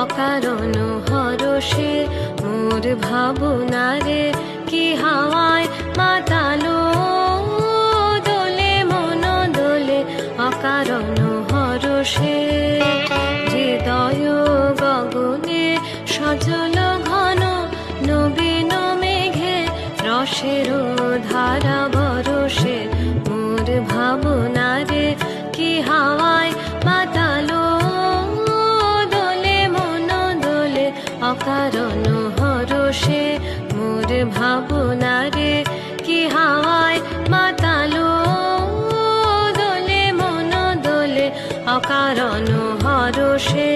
অকারণ হরষে মোর ভাবনারে কি হাওয়ায় মাতালো দোলে মন দোলে অকারণ হরষে হৃদয় গগনে সজল ঘন নবীন মেঘে রসের ধারা বরষে মোর ভাবনারে কি হাওয়ায় মাতালো দোলে মন দোলে অকারণ হরষে মোর ভাবনারে কি হাওয়ায় মাতালো দোলে মন দোলে অকারণ হরষে।